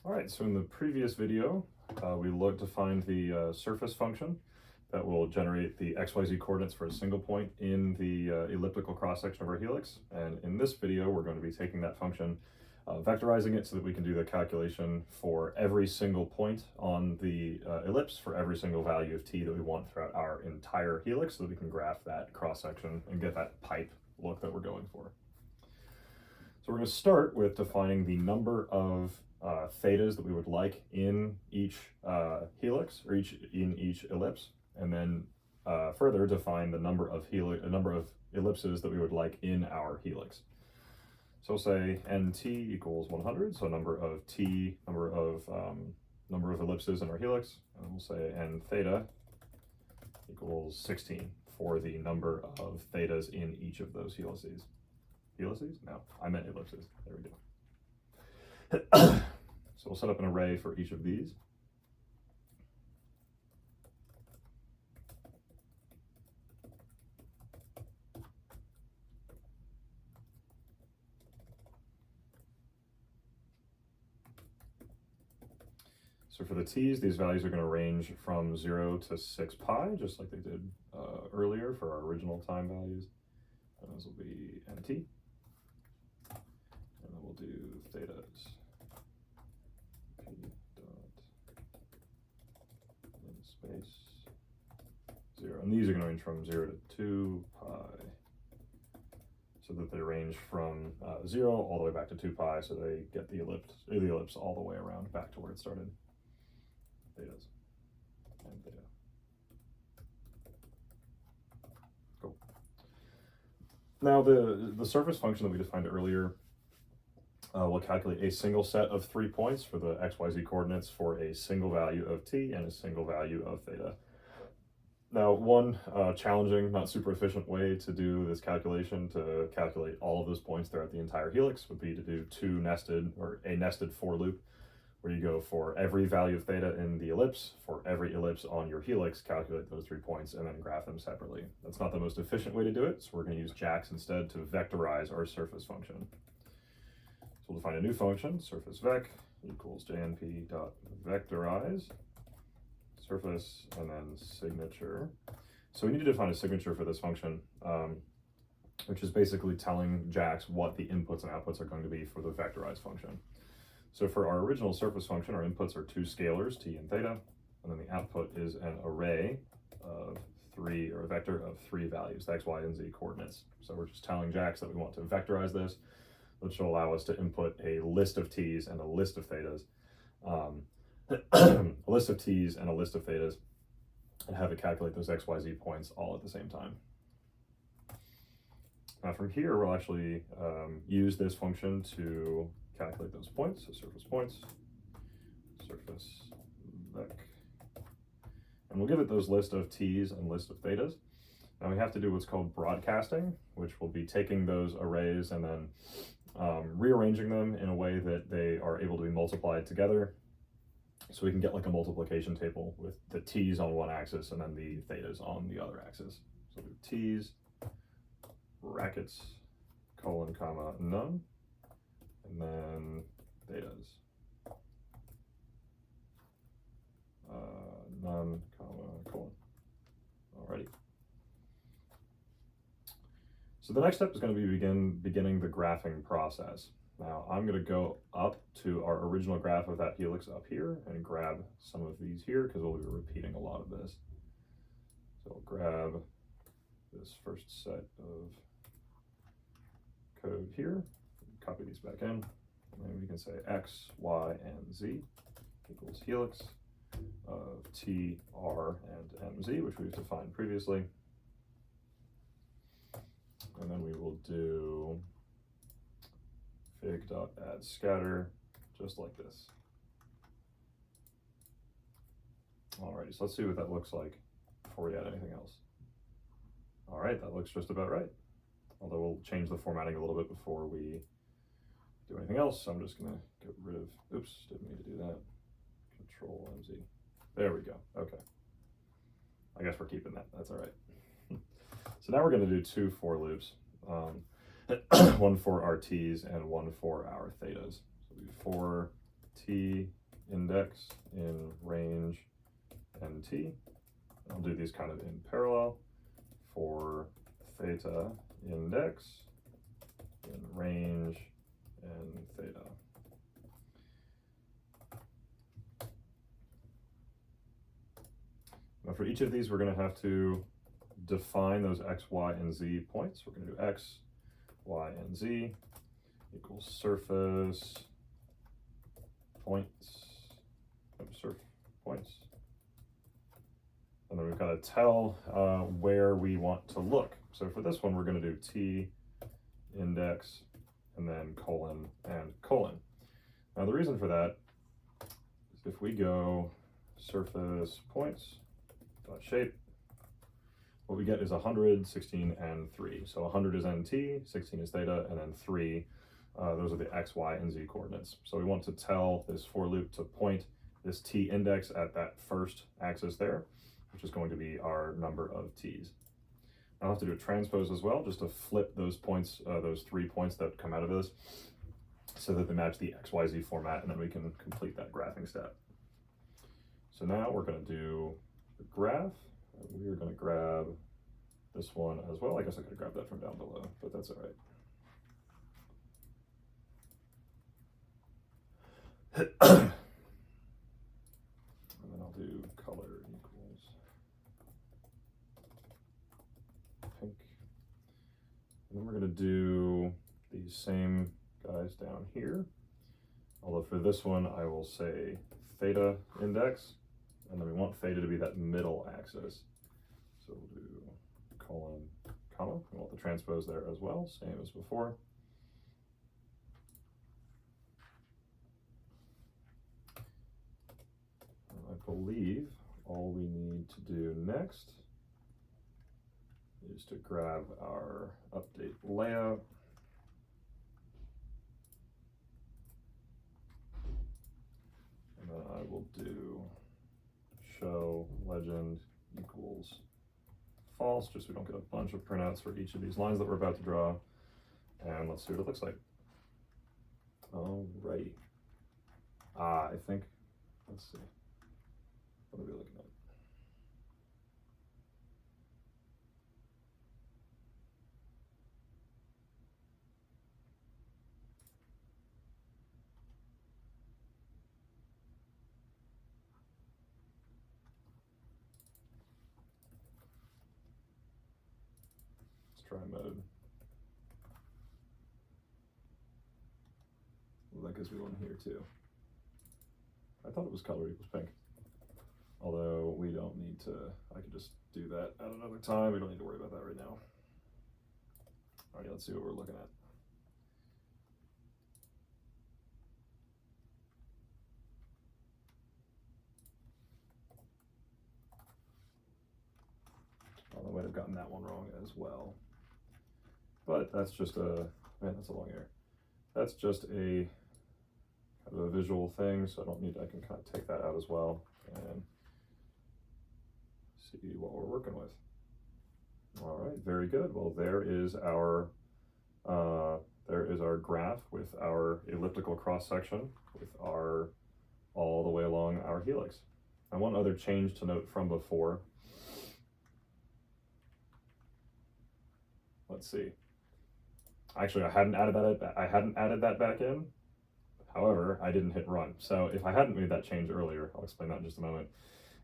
All right, so in the previous video, we looked to find the surface function that will generate the XYZ coordinates for a single point in the elliptical cross-section of our helix. And in this video, we're going to be taking that function, vectorizing it so that we can do the calculation for every single point on the ellipse for every single value of t that we want throughout our entire helix, so that we can graph that cross-section and get that pipe look that we're going for. So we're going to start with defining the number of thetas that we would like in each helix, or in each ellipse, and then further define the number of ellipses that we would like in our helix. So we'll say nt equals 100, so number of ellipses in our helix, and we'll say n theta equals 16 for the number of thetas in each of those helices. Helices? No, I meant ellipses. There we go. So we'll set up an array for each of these. So for the t's, these values are going to range from 0 to 6 pi, just like they did earlier for our original time values. And those will be nt. And then we'll do thetas. P dot in space 0. And these are going to range from 0 to 2 pi. So that they range from 0 all the way back to 2 pi, so they get the ellipse all the way around back to where it started. Thetas and theta. Cool. Now the surface function that we defined earlier will calculate a single set of 3 points for the XYZ coordinates for a single value of t and a single value of theta. Now, one challenging, not super efficient way to do this calculation, to calculate all of those points throughout the entire helix, would be to do a nested for loop, where you go for every value of theta in the ellipse, for every ellipse on your helix, calculate those 3 points, and then graph them separately. That's not the most efficient way to do it, so we're going to use JAX instead to vectorize our surface function. So we'll define a new function, surface vec equals jnp.vectorize surface, and then signature. So we need to define a signature for this function, which is basically telling JAX what the inputs and outputs are going to be for the vectorized function. So for our original surface function, our inputs are 2 scalars, t and theta, and then the output is an array of 3, or a vector of 3 values, the x, y, and z coordinates. So we're just telling JAX that we want to vectorize this, which will allow us to input a list of t's and a list of thetas, a list of t's and a list of thetas, and have it calculate those x, y, z points all at the same time. Now from here, we'll actually use this function to calculate those points, so surface points, surface vec, and we'll give it those list of t's and list of thetas. Now we have to do what's called broadcasting, which will be taking those arrays and then rearranging them in a way that they are able to be multiplied together, so we can get like a multiplication table with the t's on one axis and then the thetas on the other axis. So we do t's, brackets, colon, comma, none, and then thetas, none, comma, colon. Alrighty. So the next step is going to be beginning the graphing process. Now I'm going to go up to our original graph of that helix up here and grab some of these here, because we'll be repeating a lot of this. So I'll grab this first set of code here, copy these back in, and then we can say x, y, and z equals helix of t, r, and mz, which we've defined previously. And then we will do fig.add scatter, just like this. Alrighty, so let's see what that looks like before we add anything else. All right, that looks just about right. Although we'll change the formatting a little bit before we do anything else. So I'm just gonna get rid of, oops, didn't mean to do that. Control MZ. There we go, okay. I guess we're keeping that, that's all right. So now we're gonna do 2 for loops. One for our t's and one for our thetas. So we do for t index in range nt. I'll do these kind of in parallel for theta index in range and theta. Now for each of these, we're going to have to define those x, y, and z points. We're going to do x, y, and z equals surface points, surf points. And then we've got to tell where we want to look. So for this one, we're going to do t index and then colon and colon. Now the reason for that is if we go surface points dot shape, what we get is 100, 16, and 3. So 100 is nt, 16 is theta, and then 3, those are the x, y, and z coordinates. So we want to tell this for loop to point this t index at that first axis there, which is going to be our number of t's. I'll have to do a transpose as well, just to flip those points, those 3 points that come out of this, so that they match the XYZ format, and then we can complete that graphing step. So now we're going to do the graph. We are going to grab this one as well. I guess I could have grabbed that from down below, but that's all right. And then I'll do color equals pink. And then we're going to do these same guys down here. Although for this one, I will say theta index, and then we want theta to be that middle axis. So we'll do colon, comma. We want the transpose there as well, same as before. I believe all we need to do next is to grab our update layout. And then I will do show legend equals false, just so we don't get a bunch of printouts for each of these lines that we're about to draw. And let's see what it looks like. Alrighty. I think, let's see. What are we looking at? Let's try mode. Well, that gives me one here too. I thought it was color equals pink. Although we don't need to, I could just do that at another time. We don't need to worry about that right now. All right, let's see what we're looking at. I might have gotten that one wrong as well. But that's just a, man, that's a long hair. That's just a kind of a visual thing, so I don't need, I can kind of take that out as well and see what we're working with. All right, very good. Well, there is our graph with our elliptical cross section with our all the way along our helix. And one other change to note from before. Let's see. Actually, I hadn't added that back in. However, I didn't hit run. So if I hadn't made that change earlier, I'll explain that in just a moment.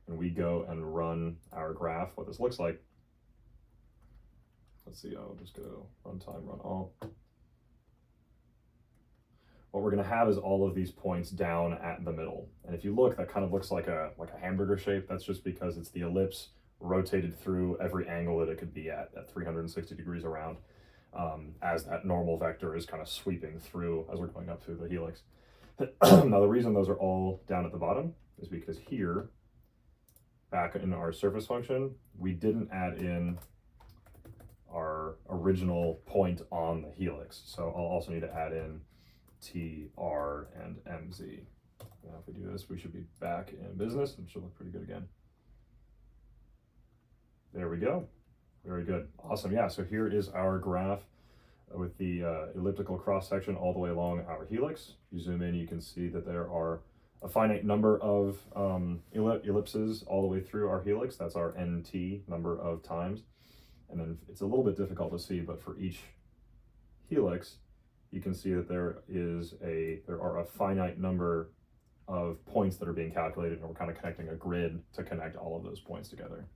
And we go and run our graph, what this looks like. Let's see, I'll just go runtime, run all. What we're gonna have is all of these points down at the middle. And if you look, that kind of looks like a hamburger shape. That's just because it's the ellipse rotated through every angle that it could be at 360 degrees around, as that normal vector is kind of sweeping through as we're going up through the helix. Now the reason those are all down at the bottom is because here, back in our surface function, we didn't add in our original point on the helix. So I'll also need to add in T, R, and MZ. Now if we do this, we should be back in business and it should look pretty good again. There we go. Very good. Awesome. Yeah, so here is our graph with the elliptical cross section all the way along our helix. If you zoom in, you can see that there are a finite number of ellipses all the way through our helix. That's our NT number of times. And then it's a little bit difficult to see, but for each helix, you can see that there are a finite number of points that are being calculated, and we're kind of connecting a grid to connect all of those points together.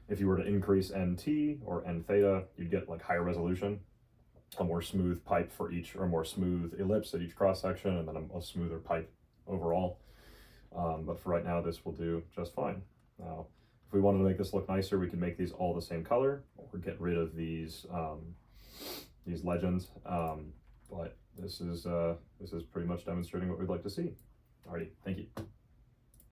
If you were to increase NT or N theta, you'd get like higher resolution, a more smooth pipe for each, or a more smooth ellipse at each cross section, and then a smoother pipe overall. But for right now, this will do just fine. Now, if we wanted to make this look nicer, we can make these all the same color, or get rid of these legends. But this is pretty much demonstrating what we'd like to see. Alrighty, thank you.